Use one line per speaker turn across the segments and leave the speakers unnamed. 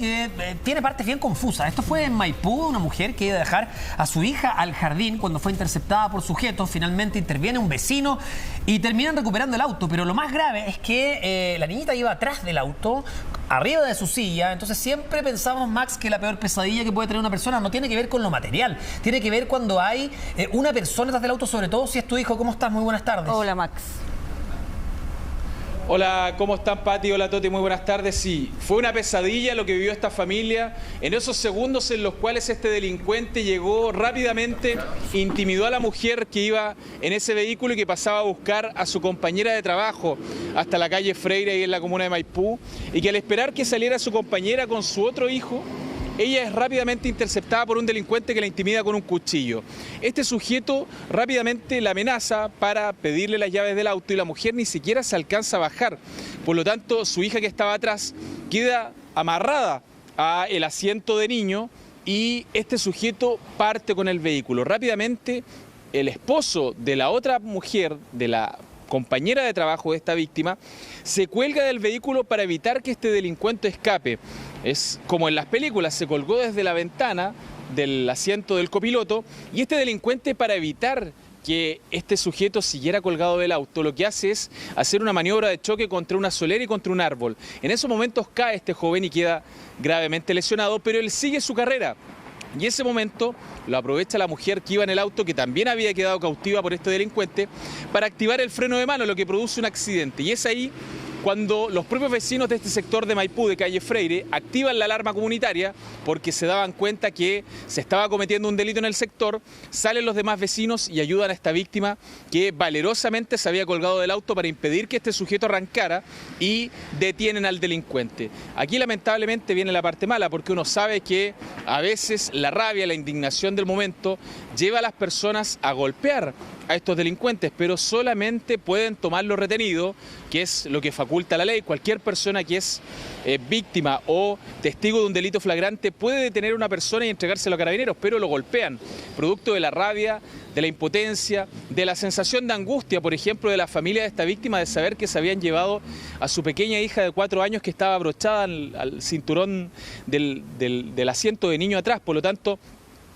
Tiene partes bien confusas. Esto fue en Maipú, una mujer que iba a dejar a su hija al jardín cuando fue interceptada por sujetos. Finalmente interviene un vecino y terminan recuperando el auto. Pero lo más grave es que la niñita iba atrás del auto, arriba de su silla. Entonces siempre pensamos, Max, que la peor pesadilla que puede tener una persona no tiene que ver con lo material. Tiene que ver cuando hay una persona atrás del auto, sobre todo si es tu hijo. ¿Cómo estás? Muy buenas tardes.
Hola, Max.
Hola, ¿cómo están, Pati? Hola, Toti, muy buenas tardes. Sí, fue una pesadilla lo que vivió esta familia en esos segundos en los cuales este delincuente llegó rápidamente, intimidó a la mujer que iba en ese vehículo y que pasaba a buscar a su compañera de trabajo hasta la calle Freire, ahí en la comuna de Maipú, y que al esperar que saliera su compañera con su otro hijo, ella es rápidamente interceptada por un delincuente que la intimida con un cuchillo. Este sujeto rápidamente la amenaza para pedirle las llaves del auto y la mujer ni siquiera se alcanza a bajar. Por lo tanto, su hija que estaba atrás queda amarrada al asiento de niño y este sujeto parte con el vehículo. Rápidamente, el esposo de la otra mujer, de la compañera de trabajo de esta víctima, se cuelga del vehículo para evitar que este delincuente escape. Es como en las películas, se colgó desde la ventana del asiento del copiloto y este delincuente, para evitar que este sujeto siguiera colgado del auto, lo que hace es hacer una maniobra de choque contra una solera y contra un árbol. En esos momentos cae este joven y queda gravemente lesionado, pero él sigue su carrera. Y ese momento lo aprovecha la mujer que iba en el auto, que también había quedado cautiva por este delincuente, para activar el freno de mano, lo que produce un accidente. Y es ahí cuando los propios vecinos de este sector de Maipú, de calle Freire, activan la alarma comunitaria porque se daban cuenta que se estaba cometiendo un delito en el sector. Salen los demás vecinos y ayudan a esta víctima que valerosamente se había colgado del auto para impedir que este sujeto arrancara, y detienen al delincuente. Aquí lamentablemente viene la parte mala, porque uno sabe que a veces la rabia, la indignación del momento lleva a las personas a golpear a estos delincuentes, pero solamente pueden tomarlo retenido, que es lo que faculta la ley. Cualquier persona que es víctima o testigo de un delito flagrante puede detener a una persona y entregárselo a carabineros, pero lo golpean, producto de la rabia, de la impotencia, de la sensación de angustia, por ejemplo, de la familia de esta víctima, de saber que se habían llevado a su pequeña hija de 4 años que estaba abrochada al cinturón del asiento de niño atrás. Por lo tanto,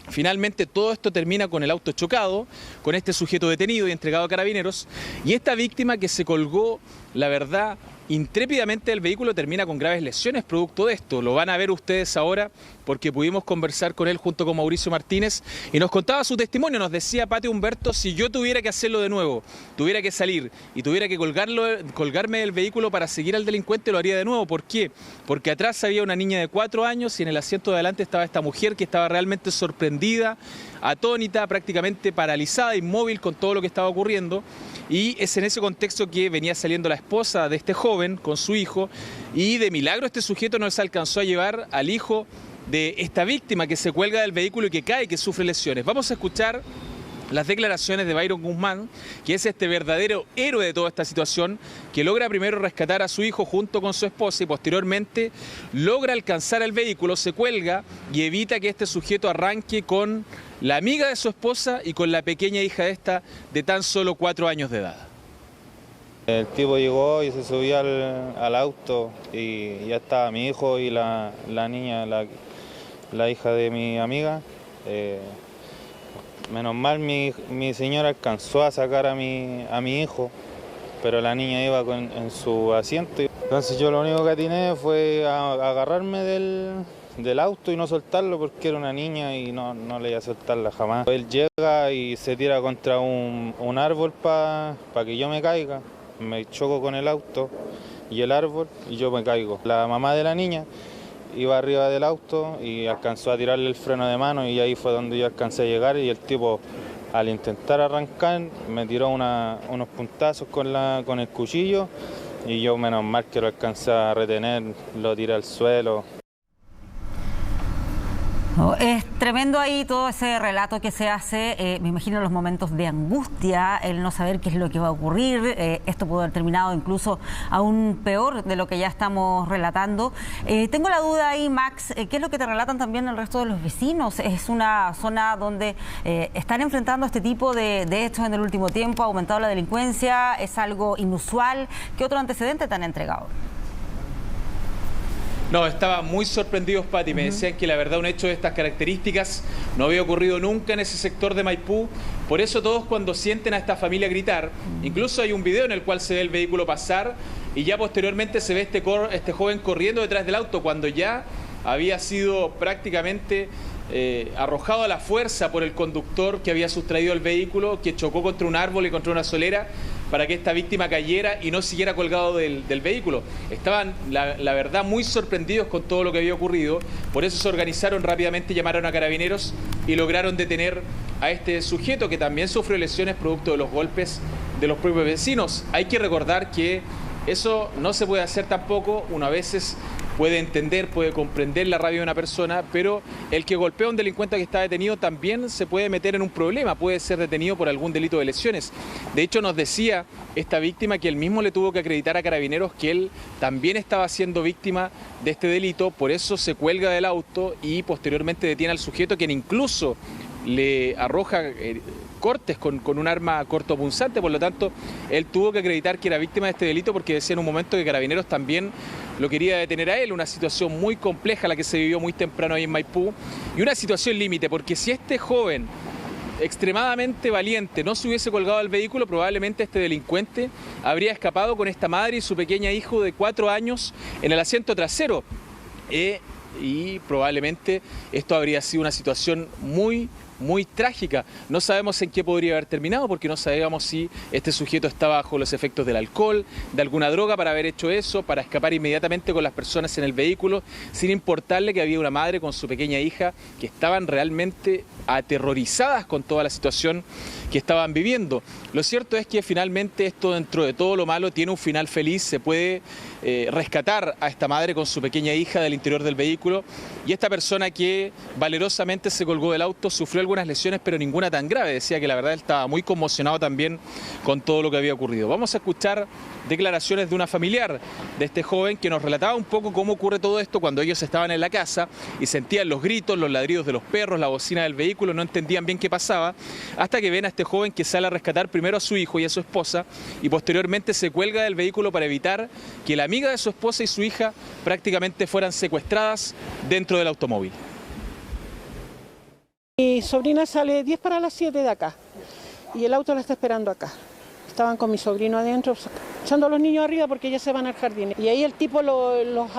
finalmente todo esto termina con el auto chocado, con este sujeto detenido y entregado a carabineros, y esta víctima que se colgó, la verdad, intrépidamente del vehículo, termina con graves lesiones producto de esto. Lo van a ver ustedes ahora porque pudimos conversar con él junto con Mauricio Martínez y nos contaba su testimonio. Nos decía: Pati Humberto, si yo tuviera que hacerlo de nuevo, tuviera que salir y tuviera que colgarme del vehículo para seguir al delincuente, lo haría de nuevo. ¿Por qué? Porque atrás había una niña de 4 años y en el asiento de adelante estaba esta mujer que estaba realmente sorprendida, atónita, prácticamente paralizada, inmóvil con todo lo que estaba ocurriendo. Y es en ese contexto que venía saliendo la esposa de este joven con su hijo, y de milagro este sujeto no se alcanzó a llevar al hijo de esta víctima que se cuelga del vehículo y que cae, que sufre lesiones. Vamos a escuchar las declaraciones de Byron Guzmán, que es este verdadero héroe de toda esta situación, que logra primero rescatar a su hijo junto con su esposa y posteriormente logra alcanzar el vehículo, se cuelga y evita que este sujeto arranque con la amiga de su esposa y con la pequeña hija de tan solo 4 años de edad.
El tipo llegó y se subió al auto y ya estaba mi hijo y la niña, la hija de mi amiga. Menos mal mi señora alcanzó a sacar a mi hijo, pero la niña iba en su asiento. Entonces yo lo único que atiné fue a agarrarme del auto y no soltarlo, porque era una niña y no le iba a soltarla jamás. Él llega y se tira contra un árbol para que yo me caiga. Me choco con el auto y el árbol y yo me caigo. La mamá de la niña iba arriba del auto y alcanzó a tirarle el freno de mano, y ahí fue donde yo alcancé a llegar, y el tipo, al intentar arrancar, me tiró unos puntazos con el cuchillo, y yo, menos mal que lo alcancé a retener, lo tiré al suelo.
Es tremendo ahí todo ese relato que se hace. Me imagino los momentos de angustia, el no saber qué es lo que va a ocurrir. Esto pudo haber terminado incluso aún peor de lo que ya estamos relatando. Tengo la duda ahí, Max, ¿qué es lo que te relatan también el resto de los vecinos? Es una zona donde están enfrentando este tipo de hechos en el último tiempo, ha aumentado la delincuencia, es algo inusual. ¿Qué otro antecedente te han entregado?
No, estaban muy sorprendidos, Pati. Me decían que la verdad un hecho de estas características no había ocurrido nunca en ese sector de Maipú. Por eso todos cuando sienten a esta familia gritar, incluso hay un video en el cual se ve el vehículo pasar y ya posteriormente se ve este joven corriendo detrás del auto cuando ya había sido prácticamente arrojado a la fuerza por el conductor que había sustraído el vehículo, que chocó contra un árbol y contra una solera para que esta víctima cayera y no siguiera colgado del vehículo. Estaban, la verdad, muy sorprendidos con todo lo que había ocurrido. Por eso se organizaron rápidamente, llamaron a carabineros y lograron detener a este sujeto que también sufrió lesiones producto de los golpes de los propios vecinos. Hay que recordar que eso no se puede hacer tampoco. Uno a veces puede entender, puede comprender la rabia de una persona, pero el que golpea a un delincuente que está detenido también se puede meter en un problema, puede ser detenido por algún delito de lesiones. De hecho, nos decía esta víctima que él mismo le tuvo que acreditar a carabineros que él también estaba siendo víctima de este delito, por eso se cuelga del auto y posteriormente detiene al sujeto, quien incluso le arroja cortes con un arma cortopunzante. Por lo tanto, él tuvo que acreditar que era víctima de este delito porque decía en un momento que Carabineros también lo quería detener a él. Una situación muy compleja la que se vivió muy temprano ahí en Maipú y una situación límite, porque si este joven extremadamente valiente no se hubiese colgado al vehículo, probablemente este delincuente habría escapado con esta madre y su pequeña hijo de 4 años en el asiento trasero. Y probablemente esto habría sido una situación muy trágica. No sabemos en qué podría haber terminado porque no sabemos si este sujeto estaba bajo los efectos del alcohol, de alguna droga para haber hecho eso, para escapar inmediatamente con las personas en el vehículo, sin importarle que había una madre con su pequeña hija que estaban realmente aterrorizadas con toda la situación que estaban viviendo. Lo cierto es que finalmente esto, dentro de todo lo malo, tiene un final feliz. Se puede rescatar a esta madre con su pequeña hija del interior del vehículo y esta persona que valerosamente se colgó del auto sufrió algunas lesiones, pero ninguna tan grave. Decía que la verdad él estaba muy conmocionado también con todo lo que había ocurrido. Vamos a escuchar declaraciones de una familiar de este joven que nos relataba un poco cómo ocurre todo esto cuando ellos estaban en la casa y sentían los gritos, los ladridos de los perros, la bocina del vehículo, no entendían bien qué pasaba, hasta que ven a este joven que sale a rescatar primero a su hijo y a su esposa y posteriormente se cuelga del vehículo para evitar que la amiga de su esposa y su hija prácticamente fueran secuestradas dentro del automóvil.
Mi sobrina sale 10 para las 7 de acá y el auto la está esperando acá. Estaban con mi sobrino adentro, echando a los niños arriba porque ya se van al jardín. Y ahí el tipo los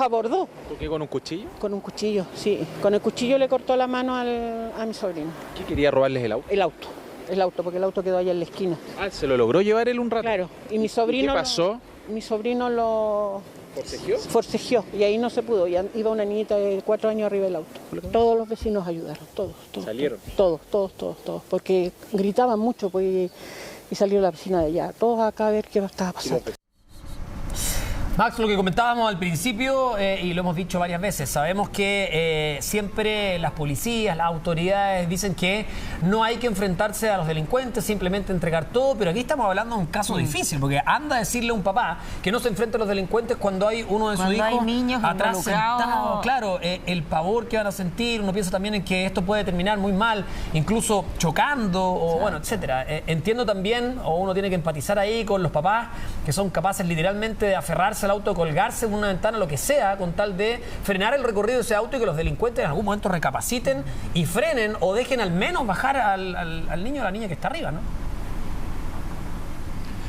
abordó.
¿Por qué, con un cuchillo?
Con un cuchillo, sí. Con el cuchillo le cortó la mano a mi sobrino.
¿Qué quería robarles el auto?
El auto, porque el auto quedó allá en la esquina.
Ah, ¿se lo logró llevar él un rato?
Claro. Y mi sobrino...
¿Y qué pasó?
Mi sobrino lo...
¿Forcejeó?
Forcejeó y ahí no se pudo. Ya iba una niñita de 4 años arriba del auto. Todos los vecinos ayudaron, todos.
¿Salieron?
Todos, porque gritaban mucho pues, y salió la vecina de allá. Todos acá a ver qué estaba pasando.
Max, lo que comentábamos al principio y lo hemos dicho varias veces, sabemos que siempre las policías, las autoridades dicen que no hay que enfrentarse a los delincuentes, simplemente entregar todo, pero aquí estamos hablando de un caso difícil, porque anda a decirle a un papá que no se enfrente a los delincuentes cuando hay uno de sus hijos atrás sentado. Claro, el pavor que van a sentir, uno piensa también en que esto puede terminar muy mal, incluso chocando o bueno, etcétera. Entiendo también, o uno tiene que empatizar ahí con los papás que son capaces literalmente de aferrarse al auto, colgarse en una ventana, lo que sea, con tal de frenar el recorrido de ese auto y que los delincuentes en algún momento recapaciten y frenen o dejen al menos bajar al niño o a la niña que está arriba, ¿no?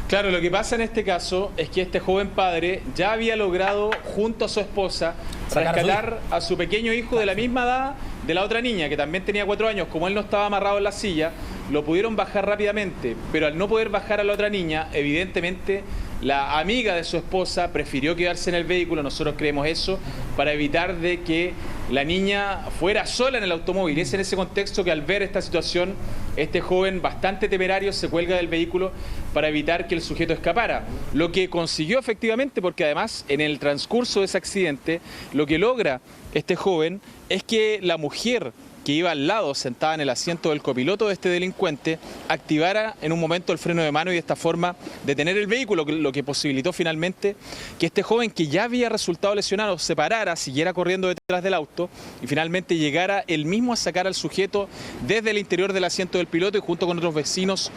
Claro, lo que pasa en este caso es que este joven padre ya había logrado, junto a su esposa, rescatar a su pequeño hijo de la misma edad de la otra niña, que también tenía 4 años. Como él no estaba amarrado en la silla, lo pudieron bajar rápidamente, pero al no poder bajar a la otra niña, evidentemente la amiga de su esposa prefirió quedarse en el vehículo, nosotros creemos eso, para evitar de que la niña fuera sola en el automóvil. Es en ese contexto que al ver esta situación, este joven bastante temerario se cuelga del vehículo para evitar que el sujeto escapara. Lo que consiguió efectivamente, porque además en el transcurso de ese accidente, lo que logra este joven es que la mujer que iba al lado, sentada en el asiento del copiloto de este delincuente, activara en un momento el freno de mano y de esta forma detener el vehículo, lo que posibilitó finalmente que este joven, que ya había resultado lesionado, se parara, siguiera corriendo detrás del auto y finalmente llegara él mismo a sacar al sujeto desde el interior del asiento del piloto, y junto con otros vecinos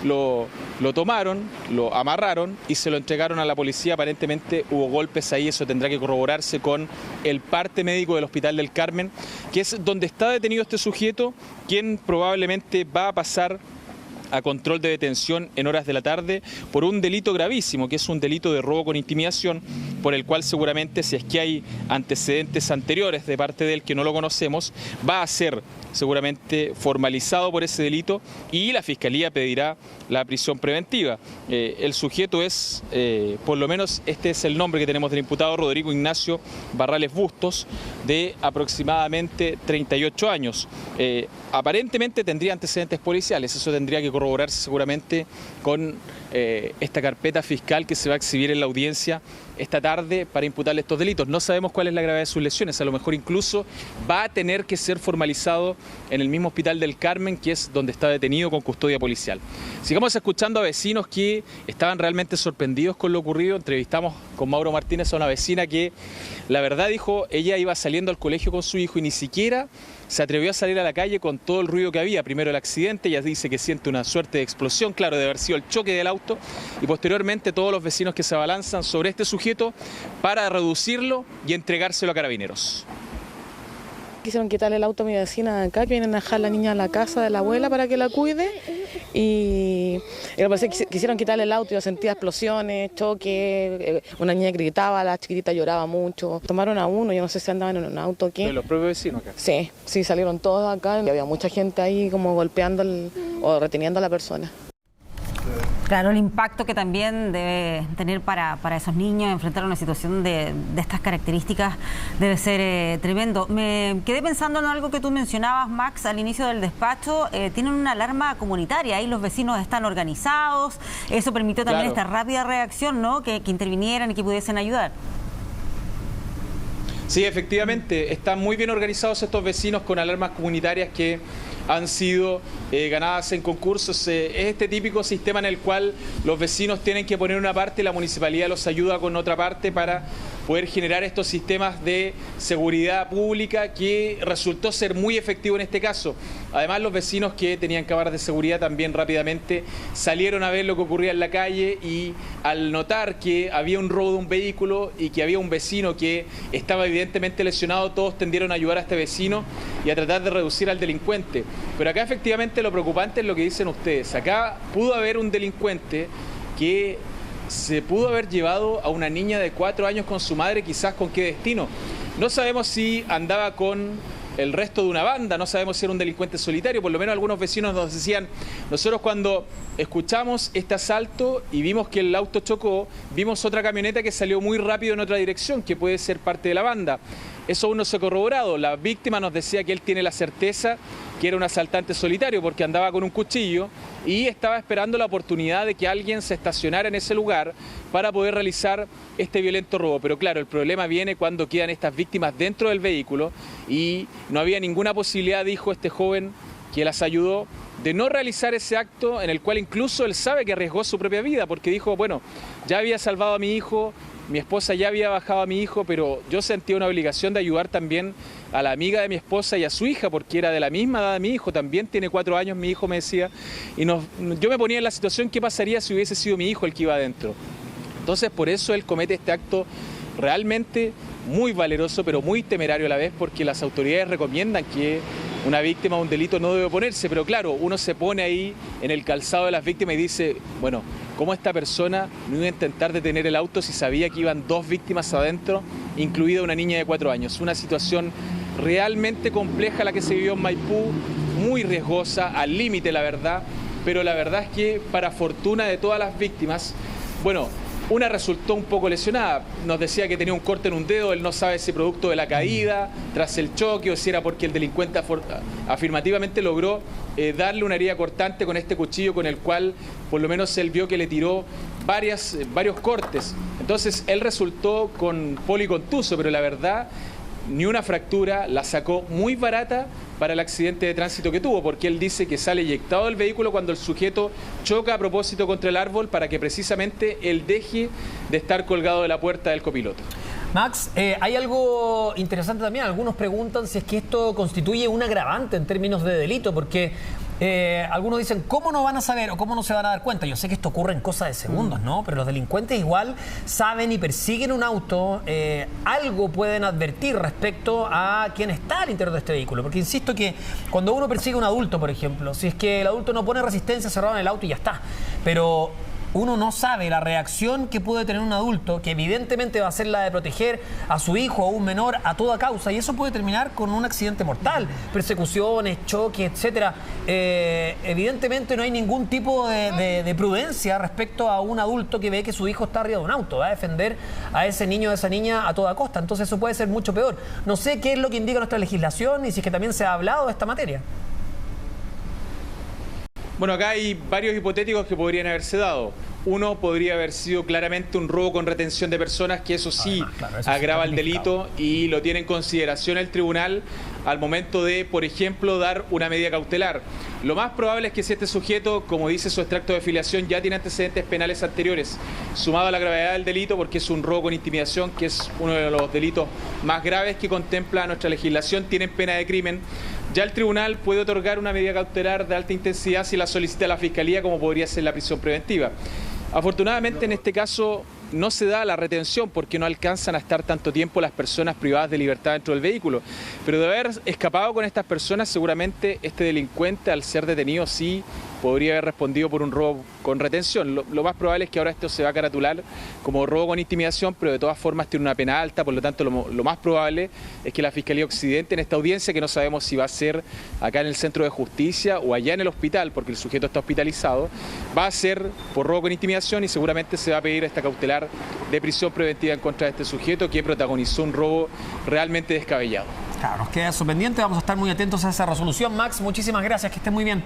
lo tomaron, lo amarraron y se lo entregaron a la policía. Aparentemente hubo golpes ahí, eso tendrá que corroborarse con el parte médico del Hospital del Carmen, que es donde está detenido este sujeto, quien probablemente va a pasar a control de detención en horas de la tarde por un delito gravísimo, que es un delito de robo con intimidación, por el cual seguramente, si es que hay antecedentes anteriores de parte de él que no lo conocemos, va a ser seguramente formalizado por ese delito y la Fiscalía pedirá la prisión preventiva. El sujeto es, por lo menos este es el nombre que tenemos del imputado, Rodrigo Ignacio Barrales Bustos, de aproximadamente 38 años. Aparentemente tendría antecedentes policiales, eso tendría que corroborarse seguramente con esta carpeta fiscal que se va a exhibir en la audiencia esta tarde para imputarle estos delitos. No sabemos cuál es la gravedad de sus lesiones, a lo mejor incluso va a tener que ser formalizado en el mismo Hospital del Carmen, que es donde está detenido con custodia policial. Sigamos escuchando a vecinos que estaban realmente sorprendidos con lo ocurrido. Entrevistamos con Mauro Martínez a una vecina que, la verdad, dijo, ella iba saliendo al colegio con su hijo y ni siquiera se atrevió a salir a la calle con todo el ruido que había. Primero el accidente, ella dice que siente una suerte de explosión, claro, de haber sido el choque del auto, y posteriormente todos los vecinos que se abalanzan sobre este sujeto para reducirlo y entregárselo a carabineros.
Quisieron quitarle el auto a mi vecina de acá, que vienen a dejar la niña a la casa de la abuela para que la cuide, y me parece que quisieron quitarle el auto. Yo sentía explosiones, choques, una niña gritaba, la chiquitita lloraba mucho. Tomaron a uno, yo no sé si andaban en un auto aquí.
¿De los propios vecinos acá?
Sí, salieron todos acá y había mucha gente ahí como golpeando o reteniendo a la persona.
Claro, el impacto que también debe tener para esos niños enfrentar una situación de estas características debe ser tremendo. Me quedé pensando en algo que tú mencionabas, Max, al inicio del despacho. Tienen una alarma comunitaria, ahí los vecinos están organizados. Eso permitió también esta rápida reacción, ¿no? Que intervinieran y que pudiesen ayudar.
Sí, efectivamente, están muy bien organizados estos vecinos con alarmas comunitarias que han sido ganadas en concursos. Es este típico sistema en el cual los vecinos tienen que poner una parte y la municipalidad los ayuda con otra parte para poder generar estos sistemas de seguridad pública, que resultó ser muy efectivo en este caso. Además, los vecinos que tenían cámaras de seguridad también rápidamente salieron a ver lo que ocurría en la calle, y al notar que había un robo de un vehículo y que había un vecino que estaba evidentemente lesionado, todos tendieron a ayudar a este vecino y a tratar de reducir al delincuente. Pero acá efectivamente lo preocupante es lo que dicen ustedes. Acá pudo haber un delincuente que se pudo haber llevado a una niña de 4 años con su madre, quizás con qué destino. No sabemos si andaba con el resto de una banda, no sabemos si era un delincuente solitario. Por lo menos algunos vecinos nos decían, nosotros cuando escuchamos este asalto y vimos que el auto chocó, vimos otra camioneta que salió muy rápido en otra dirección, que puede ser parte de la banda. Eso aún no se ha corroborado. La víctima nos decía que él tiene la certeza que era un asaltante solitario porque andaba con un cuchillo y estaba esperando la oportunidad de que alguien se estacionara en ese lugar para poder realizar este violento robo. Pero claro, el problema viene cuando quedan estas víctimas dentro del vehículo y no había ninguna posibilidad, dijo este joven que las ayudó, de no realizar ese acto en el cual incluso él sabe que arriesgó su propia vida, porque dijo, bueno, ya había salvado a mi hijo, mi esposa ya había bajado a mi hijo, pero yo sentía una obligación de ayudar también a la amiga de mi esposa y a su hija, porque era de la misma edad de mi hijo, también tiene 4 años, mi hijo me decía, y yo me ponía en la situación, ¿qué pasaría si hubiese sido mi hijo el que iba adentro? Entonces, por eso él comete este acto realmente muy valeroso, pero muy temerario a la vez, porque las autoridades recomiendan que una víctima de un delito no debe oponerse, pero claro, uno se pone ahí en el calzado de las víctimas y dice, bueno, ¿cómo esta persona no iba a intentar detener el auto si sabía que iban 2 víctimas adentro, incluida una niña de 4 años? Una situación realmente compleja la que se vivió en Maipú, muy riesgosa, al límite la verdad, pero la verdad es que para fortuna de todas las víctimas, bueno, una resultó un poco lesionada, nos decía que tenía un corte en un dedo, él no sabe si producto de la caída, tras el choque, o si era porque el delincuente afirmativamente logró darle una herida cortante con este cuchillo con el cual por lo menos él vio que le tiró varios cortes. Entonces él resultó con policontuso, pero la verdad, ni una fractura, la sacó muy barata para el accidente de tránsito que tuvo, porque él dice que sale eyectado del vehículo cuando el sujeto choca a propósito contra el árbol para que precisamente él deje de estar colgado de la puerta del copiloto.
Max, hay algo interesante también. Algunos preguntan si es que esto constituye un agravante en términos de delito, porque algunos dicen, ¿cómo no van a saber o cómo no se van a dar cuenta? Yo sé que esto ocurre en cosas de segundos, ¿no? Pero los delincuentes igual saben y persiguen un auto, algo pueden advertir respecto a quién está al interior de este vehículo. Porque insisto que cuando uno persigue a un adulto, por ejemplo, si es que el adulto no pone resistencia, cerrado en el auto y ya está. Pero uno no sabe la reacción que puede tener un adulto, que evidentemente va a ser la de proteger a su hijo o a un menor a toda causa, y eso puede terminar con un accidente mortal, persecuciones, choques, etcétera. Evidentemente no hay ningún tipo de prudencia respecto a un adulto que ve que su hijo está arriba de un auto, va a defender a ese niño o a esa niña a toda costa. Entonces eso puede ser mucho peor. No sé qué es lo que indica nuestra legislación y si es que también se ha hablado de esta materia.
Bueno, acá hay varios hipotéticos que podrían haberse dado. Uno podría haber sido claramente un robo con retención de personas, que eso sí agrava el delito y lo tiene en consideración el tribunal al momento de, por ejemplo, dar una medida cautelar. Lo más probable es que si este sujeto, como dice su extracto de filiación, ya tiene antecedentes penales anteriores, sumado a la gravedad del delito, porque es un robo con intimidación, que es uno de los delitos más graves que contempla nuestra legislación, tienen pena de crimen. Ya el tribunal puede otorgar una medida cautelar de alta intensidad si la solicita la Fiscalía, como podría ser la prisión preventiva. Afortunadamente, en este caso no se da la retención porque no alcanzan a estar tanto tiempo las personas privadas de libertad dentro del vehículo. Pero de haber escapado con estas personas, seguramente este delincuente, al ser detenido, sí podría haber respondido por un robo con retención. Lo más probable es que ahora esto se va a caratular como robo con intimidación, pero de todas formas tiene una pena alta, por lo tanto lo más probable es que la Fiscalía Occidente, en esta audiencia, que no sabemos si va a ser acá en el Centro de Justicia o allá en el hospital, porque el sujeto está hospitalizado, va a ser por robo con intimidación y seguramente se va a pedir esta cautelar de prisión preventiva en contra de este sujeto que protagonizó un robo realmente descabellado.
Claro, nos queda eso pendiente, vamos a estar muy atentos a esa resolución. Max, muchísimas gracias, que esté muy bien.